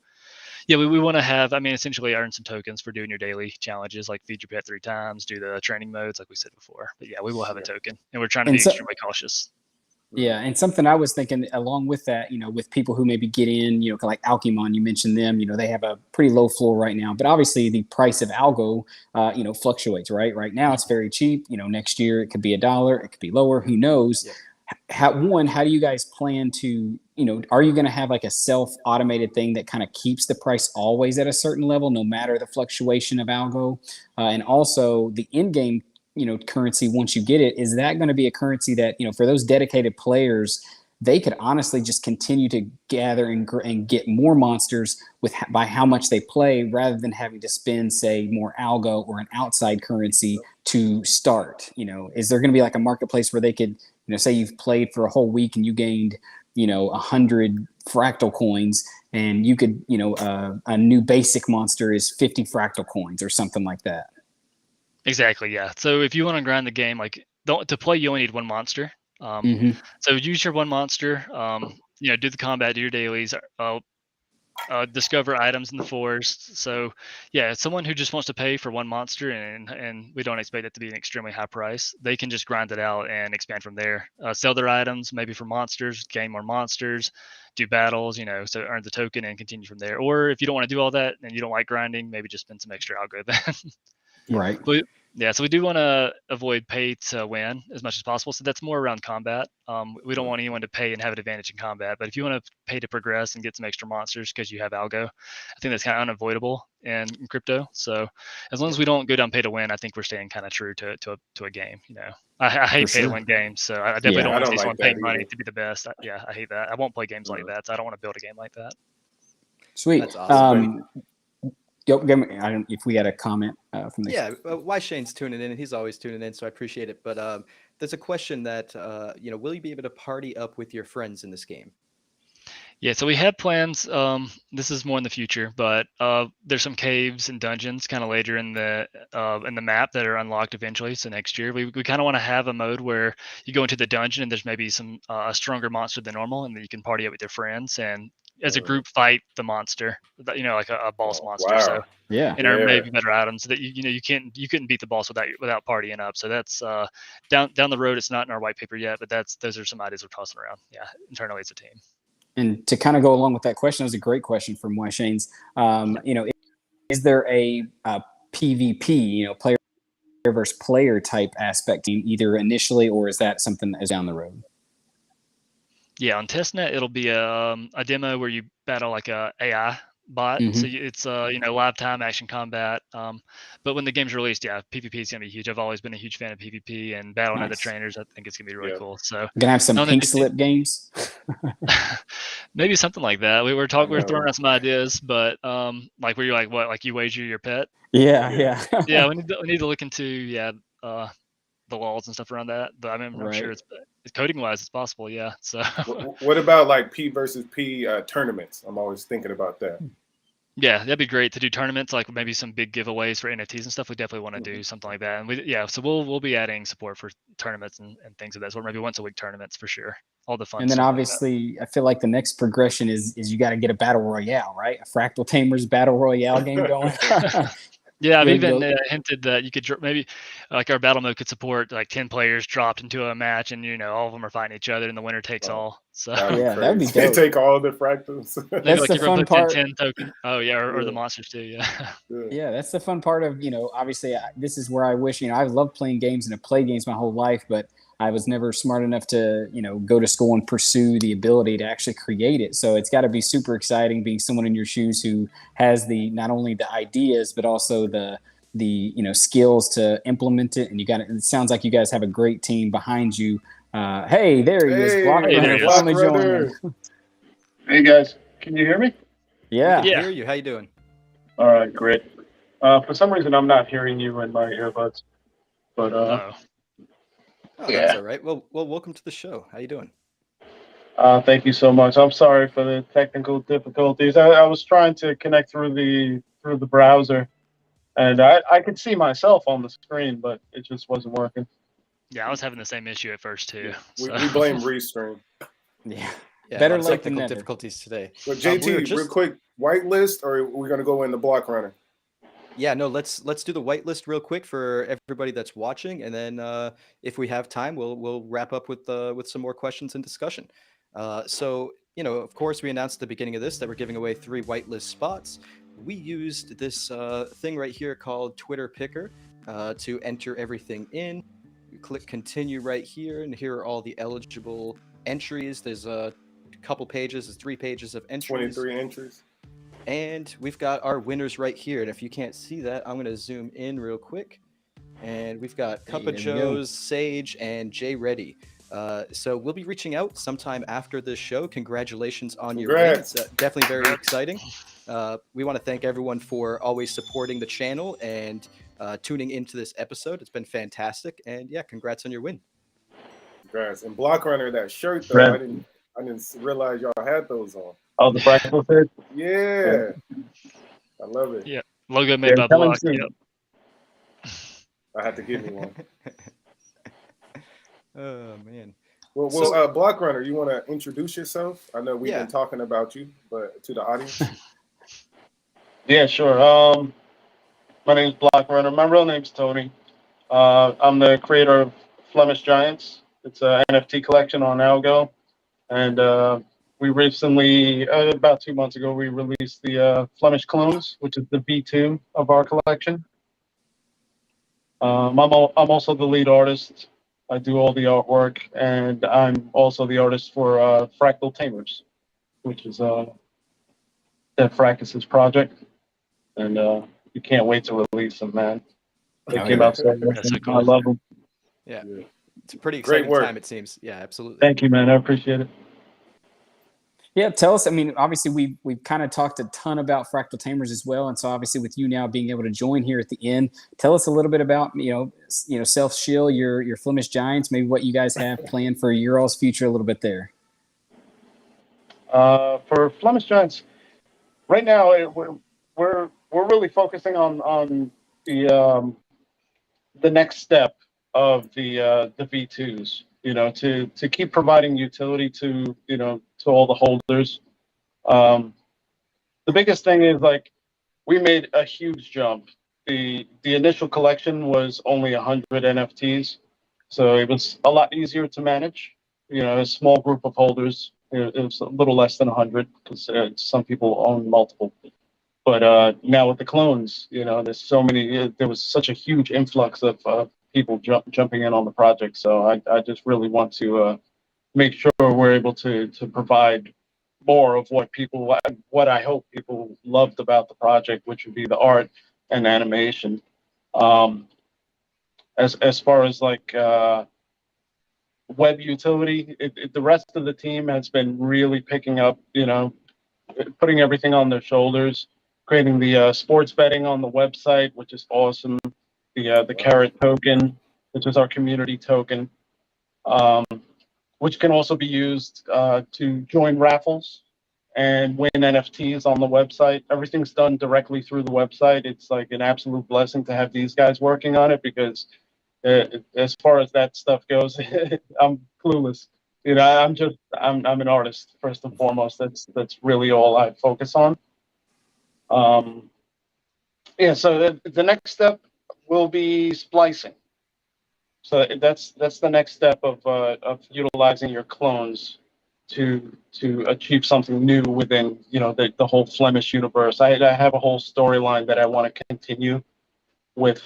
yeah, we want to have, I mean, essentially earn some tokens for doing your daily challenges, like feed your pet 3 times, do the training modes, like we said before. But yeah, we will have a token, and we're trying to And be so, extremely cautious. yeah, and something I was thinking along with that, with people who maybe get in, like Alchemon, you mentioned them, they have a pretty low floor right now, but obviously the price of Algo, fluctuates, right? Right now it's very cheap. Next year it could be $1, it could be lower, who knows? Yep. How do you guys plan to, are you going to have like a self-automated thing that kind of keeps the price always at a certain level, no matter the fluctuation of Algo? And also the in-game currency, once you get it, is that going to be a currency that for those dedicated players, they could honestly just continue to gather and get more monsters by how much they play, rather than having to spend, say, more Algo or an outside currency to start? Is there going to be like a marketplace where they could, say you've played for a whole week and you gained 100 fractal coins, and you could a new basic monster is 50 fractal coins or something like that? Exactly, yeah. So if you want to grind the game, like to play, you only need 1 monster. So use your 1 monster. Do the combat, do your dailies, discover items in the forest. So yeah, someone who just wants to pay for 1 monster, and we don't expect it to be an extremely high price, they can just grind it out and expand from there. Sell their items maybe for monsters, gain more monsters, do battles, so earn the token and continue from there. Or if you don't want to do all that and you don't like grinding, maybe just spend some extra Algo then. Right. But yeah, so we do want to avoid pay to win as much as possible. So that's more around combat. We don't want anyone to pay and have an advantage in combat. But if you want to pay to progress and get some extra monsters because you have Algo, I think that's kind of unavoidable in crypto. So as long as we don't go down pay to win, I think we're staying kind of true to a game. I hate pay to win games, so I definitely don't I want to don't see someone like that paying money either. to be the best. I hate that. I won't play games like that. So I don't want to build a game like that. Sweet. That's awesome. If we had a comment from the why Shane's tuning in, and he's always tuning in, so I appreciate it. But there's a question that will you be able to party up with your friends in this game? Yeah, so we have plans. This is more in the future, but there's some caves and dungeons kind of later in the map that are unlocked eventually. So next year, we kind of want to have a mode where you go into the dungeon and there's maybe some a stronger monster than normal, and then you can party up with your friends and as a group fight the monster, like a boss monster. Wow. So yeah. and earn maybe better items so that you couldn't beat the boss without partying up. So that's down the road. It's not in our white paper yet, but those are some ideas we're tossing around. Yeah, internally as a team. And to kind of go along with that question, that was a great question from Y Shane's. Is there a PvP, player versus player type aspect, either initially, or is that something that is down the road? Yeah, on testnet it'll be a demo where you battle like a AI bot. So it's live time action combat. But when the game's released, yeah, PvP is gonna be huge. I've always been a huge fan of PvP and battling other trainers. I think it's gonna be really cool. So gonna have some pink slip games. Maybe something like that. We're throwing around some ideas, but like where you're like what, like you wager your pet? Yeah. Yeah, we need to look into the laws and stuff around that. But I mean, I'm sure it's coding wise it's possible. Yeah. So what about like P versus P tournaments? I'm always thinking about that. Yeah, that'd be great to do tournaments, like maybe some big giveaways for NFTs and stuff. We definitely want to do something like that. And so we'll be adding support for tournaments and things of that sort. Maybe once a week tournaments for sure. All the fun. And then obviously, I feel like the next progression is you got to get a battle royale, right? A Fractal Tamers battle royale game going. Yeah, I've even hinted that you could maybe like our battle mode could support like 10 players dropped into a match, and all of them are fighting each other, and the winner takes all. So that'd be dope. They take all the fractals. That's like the fun part. 10 token. Oh yeah, or the monsters too. Yeah. Yeah, that's the fun part of obviously this is where I wish I've loved playing games and have played games my whole life, but I was never smart enough to go to school and pursue the ability to actually create it. So it's got to be super exciting being someone in your shoes who has not only the ideas but also the skills to implement it. And it sounds like you guys have a great team behind you. Hey, there he is. Block Runner finally joined. Hey guys, can you hear me? Yeah. I hear you. How you doing? All right, great. For some reason, I'm not hearing you in my earbuds, but that's all right. Well, welcome to the show. How you doing? Thank you so much. I'm sorry for the technical difficulties. I was trying to connect through the browser, And I could see myself on the screen, but it just wasn't working. Yeah, I was having the same issue at first too. We blame Restream. Yeah. Better a lot of late than technical never. difficulties today. But JT, real quick, whitelist, or we're gonna go in the block runner? Yeah, no, let's do the whitelist real quick for everybody that's watching, and then if we have time, we'll wrap up with some more questions and discussion. So of course, we announced at the beginning of this that we're giving away 3 whitelist spots. We used this thing right here called Twitter Picker to enter everything in. You click continue right here, and here are all the eligible entries. There's a couple pages, there's 3 pages of entries. 23 entries. And we've got our winners right here. And if you can't see that, I'm going to zoom in real quick. And we've got Cup of Joe's, Sage, and Jay Reddy. So we'll be reaching out sometime after this show. Congratulations on your win. It's definitely very exciting. We want to thank everyone for always supporting the channel and tuning into this episode. It's been fantastic. And yeah, congrats on your win. Congrats. And Block Runner, that shirt though, I didn't realize y'all had those on. Oh, the Fracctal shirt? Yeah. I love it. Yeah. Logo made by Block. Yep. I have to give me one. Oh man. Well, so, Block Runner, you want to introduce yourself? I know we've been talking about you, but to the audience. Yeah, sure. My name's Block Runner. My real name's Tony. I'm the creator of Flemish Giants. It's an NFT collection on ALGO, and we recently, about 2 months ago, we released the Flemish Clones, which is the V2 of our collection. I'm also the lead artist. I do all the artwork, and I'm also the artist for Fracctal Tamers, which is Dev Fraccus's project. And you can't wait to release them, man. They came out so cool. I love them. Yeah. It's a pretty exciting time, it seems. Yeah, absolutely. Thank you, man. I appreciate it. Yeah, tell us. I mean, obviously, we've kind of talked a ton about Fracctal Tamers as well, and so obviously, with you now being able to join here at the end, tell us a little bit about Self Shill, your Flemish Giants, maybe what you guys have planned for your all's future a little bit there. For Flemish Giants, right now we're really focusing on the next step of the V2s. To keep providing utility to all the holders. The biggest thing is, like, we made a huge jump. The initial collection was only 100 NFTs, so it was a lot easier to manage. A small group of holders. It was a little less than 100 because some people own multiple. But now with the clones, there's so many. There was such a huge influx of people jumping in on the project. So I just really want to make sure we're able to provide more of what I hope people loved about the project, which would be the art and animation. As far as like web utility, the rest of the team has been really picking up, putting everything on their shoulders, creating the sports betting on the website, which is awesome. The Carrot token, which is our community token, which can also be used to join raffles and win NFTs on the website. Everything's done directly through the website. It's like an absolute blessing to have these guys working on it because as far as that stuff goes, I'm clueless. I'm an artist first and foremost. That's really all I focus on. So the next step will be splicing. So that's the next step of utilizing your clones to achieve something new within the whole Flemish universe. I have a whole storyline that I want to continue with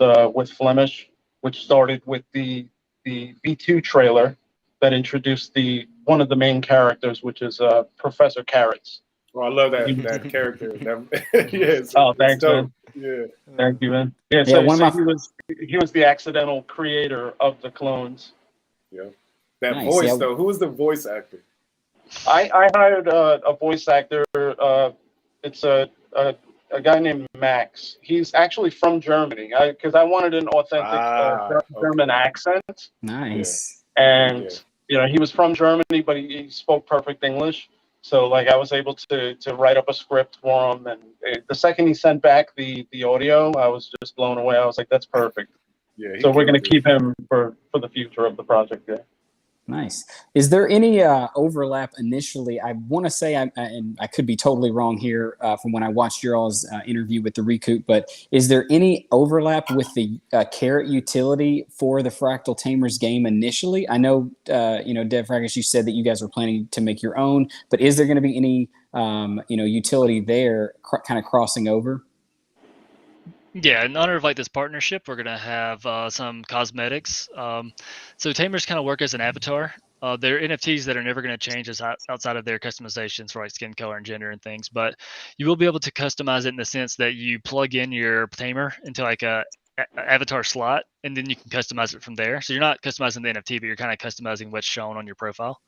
Flemish, which started with the V2 trailer that introduced one of the main characters, which is Professor Carrots. Oh, I love that character. Yes. Oh, thanks, man. Yeah. Thank you, man. Yeah, so he was the accidental creator of the clones. Yeah. That voice, though. Who was the voice actor? I hired a voice actor. It's a guy named Max. He's actually from Germany because I wanted an authentic German accent. Nice. And he was from Germany, but he spoke perfect English. So like I was able to write up a script for him, and the second he sent back the audio, I was just blown away. I was like, that's perfect. Yeah, he So we're going killed to it. keep him for the future of the project. Yeah. Nice. Is there any overlap initially? I want to say, and I could be totally wrong here from when I watched your all's interview with the Recoup, but is there any overlap with the Carrot utility for the Fractal Tamers game initially? I know, Dev Frackus, you said that you guys were planning to make your own, but is there going to be any, utility there kind of crossing over? Yeah, in honor of like this partnership, we're gonna have some cosmetics. So tamers kind of work as an avatar. They're NFTs that are never going to change outside of their customizations for like skin color and gender and things. But you will be able to customize it in the sense that you plug in your tamer into like a avatar slot, and then you can customize it from there. So you're not customizing the NFT, but you're kind of customizing what's shown on your profile.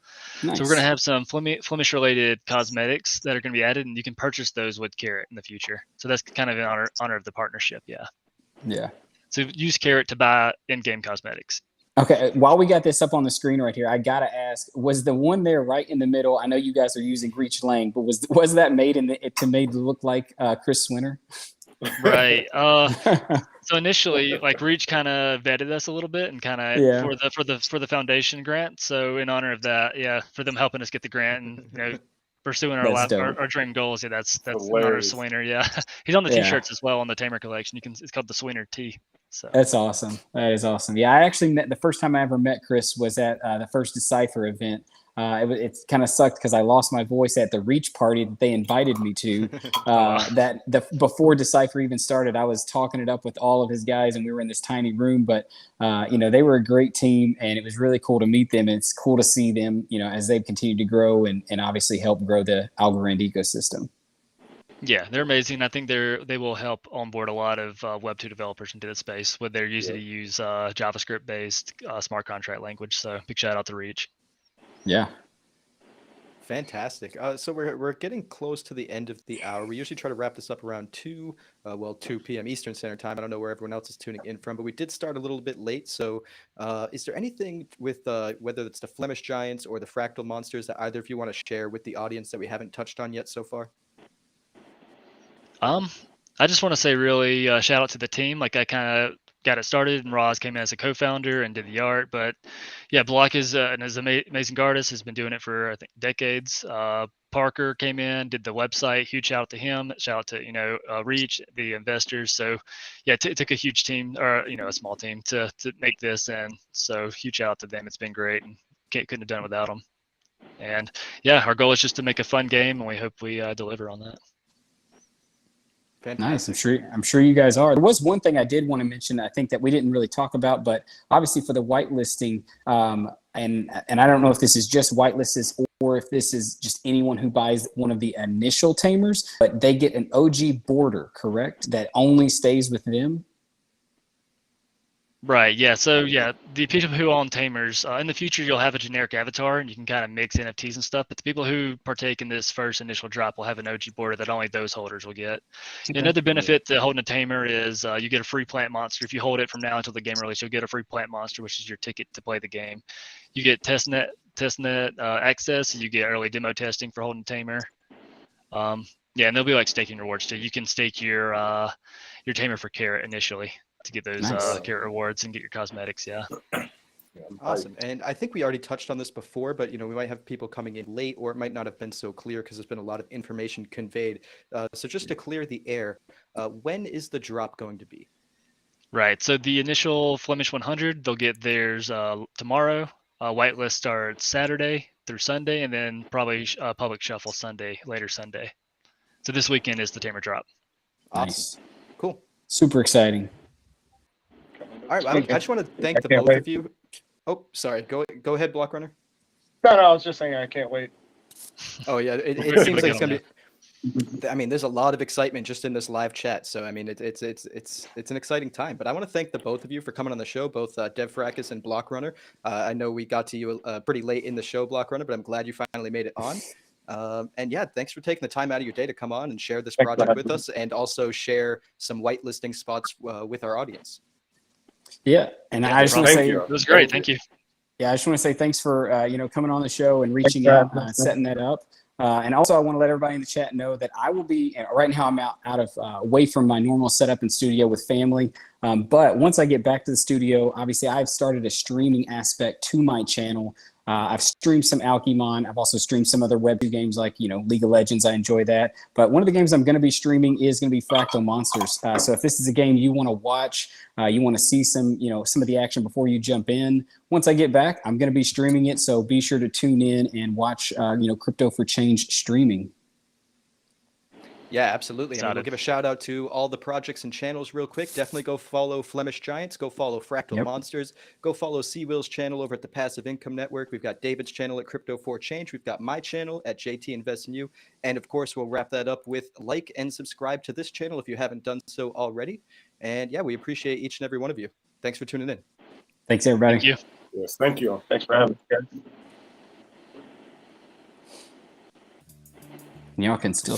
Nice. So we're going to have some Flemish related cosmetics that are going to be added, and you can purchase those with Carrot in the future. So that's kind of in honor of the partnership. Yeah. Yeah. So use Carrot to buy in-game cosmetics. Okay, while we got this up on the screen right here, I gotta ask: was the one there right in the middle? I know you guys are using Reach Lang, but was that made to look like Chris Swinner? Right. So initially, like Reach kind of vetted us a little bit and kind of for the foundation grant. So in honor of that, yeah, for them helping us get the grant and pursuing our dream goals. Yeah, that's in honor of Swinner. Yeah, he's on the t-shirts as well on the Tamer collection. It's called the Swinner T. So that's awesome. That is awesome. Yeah, I actually the first time I ever met Chris was at the first Decipher event. It kind of sucked because I lost my voice at the Reach party that they invited me to. Before Decipher even started, I was talking it up with all of his guys, and we were in this tiny room. But they were a great team, and it was really cool to meet them. And it's cool to see them, as they've continued to grow and obviously help grow the Algorand ecosystem. Yeah, they're amazing. I think they will help onboard a lot of Web 2 developers into the space where they're easy to use JavaScript based smart contract language. So big shout out to Reach. Yeah. Fantastic. So we're getting close to the end of the hour. We usually try to wrap this up around 2 p.m. Eastern Standard Time. I don't know where everyone else is tuning in from, but we did start a little bit late. So is there anything with whether it's the Flemish Giants or the Fractal Monsters that either of you want to share with the audience that we haven't touched on yet so far? I just want to say really shout out to the team. Like I kind of got it started, and Roz came in as a co-founder and did the art. But yeah, Block is an amazing artist. Has been doing it for I think decades. Parker came in, did the website. Huge shout out to him. Shout out to Reach, the investors. So yeah, it took a huge team or a small team to make this, and so huge shout out to them. It's been great, and couldn't have done it without them. And yeah, our goal is just to make a fun game, and we hope we deliver on that. Fantastic. Nice. I'm sure you guys are. There was one thing I did want to mention, I think that we didn't really talk about, but obviously for the whitelisting, and I don't know if this is just whitelisters or if this is just anyone who buys one of the initial tamers, but they get an OG border, correct? That only stays with them? Right. Yeah. So yeah, the people who own tamers in the future, you'll have a generic avatar, and you can kind of mix NFTs and stuff. But the people who partake in this first initial drop will have an OG border that only those holders will get. Okay. Another benefit to holding a tamer is you get a free plant monster. If you hold it from now until the game release, you'll get a free plant monster, which is your ticket to play the game. You get testnet access. You get early demo testing for holding a tamer. Yeah, and there'll be like staking rewards too. You can stake your tamer for Carrot initially to get those Carrot rewards and get your cosmetics. Yeah. Awesome. And I think we already touched on this before, but we might have people coming in late, or it might not have been so clear because there's been a lot of information conveyed. So just to clear the air, when is the drop going to be? Right. So the initial Flemish 100, they'll get theirs tomorrow. Whitelist starts Saturday through Sunday, and then probably public shuffle later Sunday. So this weekend is the tamer drop. Awesome. Nice. Cool. Super exciting. All right, I just want to thank the both of you. Oh, sorry. Go ahead, Block Runner. No, I was just saying I can't wait. Oh yeah, it seems like it's gonna be. I mean, there's a lot of excitement just in this live chat. So I mean, it's an exciting time. But I want to thank the both of you for coming on the show, both Dev Frackus and Block Runner. I know we got to you pretty late in the show, Block Runner, but I'm glad you finally made it on. And yeah, thanks for taking the time out of your day to come on and share this project with us, and also share some whitelisting spots with our audience. Yeah, and I just want to say it was great. Thank you. Yeah, I just want to say thanks for coming on the show and reaching out, setting that up. And also, I want to let everybody in the chat know that I will be right now. I'm out of away from my normal setup in studio with family. But once I get back to the studio, obviously, I've started a streaming aspect to my channel. I've streamed some Alchemon. I've also streamed some other Web2 games like, League of Legends. I enjoy that. But one of the games I'm going to be streaming is going to be Fracctal Monsters. So if this is a game you want to watch, you want to see some of the action before you jump in, once I get back, I'm going to be streaming it. So be sure to tune in and watch, Crypto for Change streaming. Yeah, absolutely. And we'll Excited. give a shout out to all the projects and channels real quick. Definitely go follow Flemish Giants. Go follow Fractal Yep. Monsters. Go follow C-Will's channel over at the Passive Income Network. We've got David's channel at Crypto for Change. We've got my channel at JT Invest in You. And of course, we'll wrap that up with like and subscribe to this channel if you haven't done so already. And yeah, we appreciate each and every one of you. Thanks for tuning in. Thanks, everybody. Thank you. Yes, thank you. Thanks for having me, guys. Y'all can still